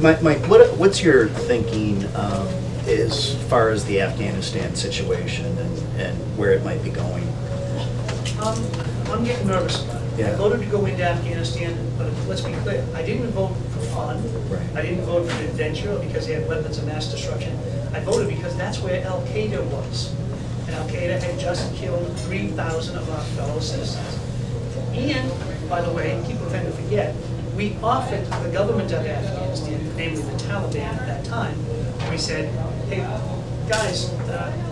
Mike, what's your thinking as far as the Afghanistan situation and where it might be going? I'm getting nervous about it. Yeah. I voted to go into Afghanistan, but let's be clear, I didn't vote for fun. Right. I didn't vote for adventure or because they had weapons of mass destruction. I voted because that's where Al-Qaeda was. And Al-Qaeda had just killed 3,000 of our fellow citizens. And, by the way, people tend to forget, we offered the government of Afghanistan, namely the Taliban at that time, we said, hey, guys,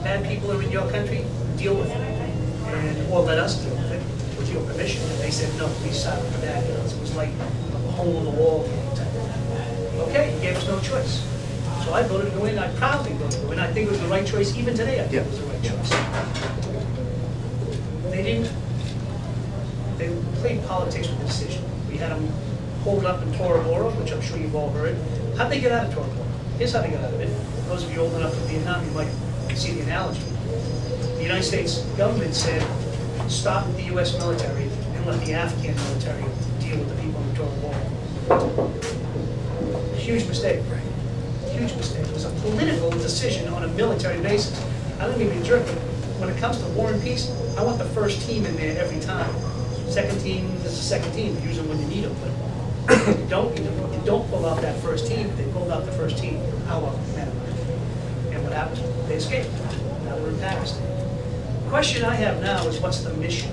bad people are in your country, deal with it. Or let us deal with it, with your permission. And they said, no, we sided for that. It was like a hole in the wall type. Okay, you gave us no choice. So I voted to go in, I proudly voted to go in. I think it was the right choice, even today I think it was the right choice. They played politics with the decision. We had them hold up in Tora Bora, which I'm sure you've all heard. How'd they get out of Tora Bora? Here's how they got out of it. Those of you old enough for Vietnam, you might see the analogy. The United States government said, stop the U.S. military and let the Afghan military deal with the people in Tora Bora. Huge mistake. Huge mistake. It was a political decision on a military basis. I don't mean to be a jerk, but when it comes to war and peace, I want the first team in there every time. Second team is the second team. Use them when you need them. But you don't pull out that first team. They pulled out the first team. Our men. And what happened? They escaped. Now we're in Pakistan. The question I have now is, what's the mission?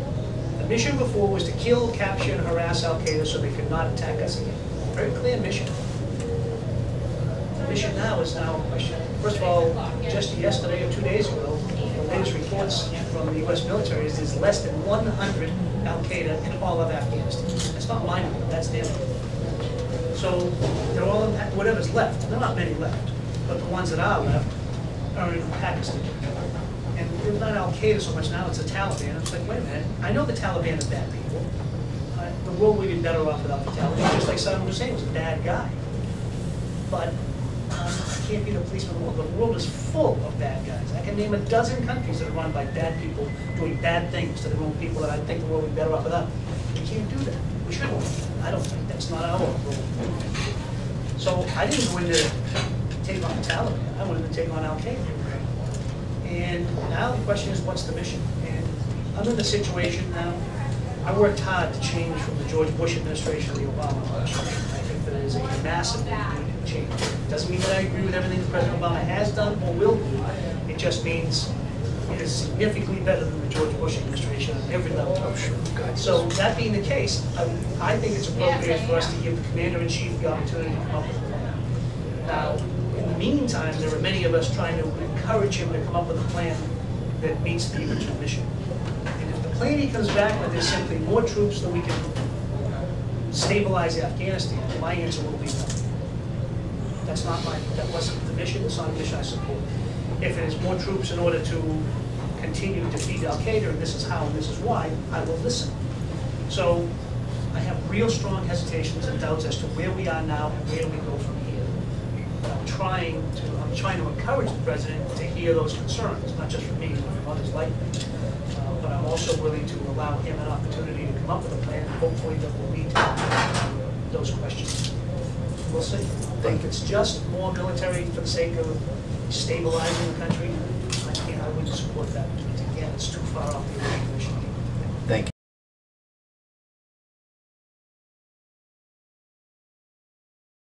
The mission before was to kill, capture, and harass Al-Qaeda so they could not attack us again. Very clear mission. The mission now is a question. First of all, just yesterday or 2 days ago, the latest reports from the U.S. military is there's less than 100 Al-Qaeda in all of Afghanistan. That's not mine, that's their. So they're all in whatever's left. There are not many left, but the ones that are left are in Pakistan. And it's not Al-Qaeda so much now, it's the Taliban. It's like, wait a minute, I know the Taliban are bad people. The world would be better off without the Taliban, just like Saddam Hussein was a bad guy. But I can't be the policeman of the world. The world is full of bad guys. I can name a dozen countries that are run by bad people doing bad things to their own people that I think the world would be better off without. We can't do that. We shouldn't. I don't think that's not our role. So I didn't go in to take on the Taliban. I wanted to take on Al-Qaeda. And now the question is, what's the mission? And I'm in the situation now. I worked hard to change from the George Bush administration to the Obama administration. I think that is a massive change. It doesn't mean that I agree with everything that President Obama has done or will do. It just means it is significantly better than the George Bush administration on every level. Oh, sure. So that being the case, I think it's appropriate for us to give the Commander-in-Chief the opportunity to come up with a plan. Now, in the meantime, there are many of us trying to encourage him to come up with a plan that meets the original mission. And if the plan he comes back with is simply more troops so we can stabilize Afghanistan, my answer will be no. That wasn't the mission, it's not a mission I support. If it is more troops in order to continue to defeat Al-Qaeda, and this is how and this is why, I will listen. So I have real strong hesitations and doubts as to where we are now and where we go from here. But I'm trying to encourage the President to hear those concerns, not just from me, but from others like me. But I'm also willing to allow him an opportunity to come up with a plan, hopefully that will lead to those questions. We'll see. If it's just more military for the sake of stabilizing the country, I wouldn't support that. Again, it's too far off the original.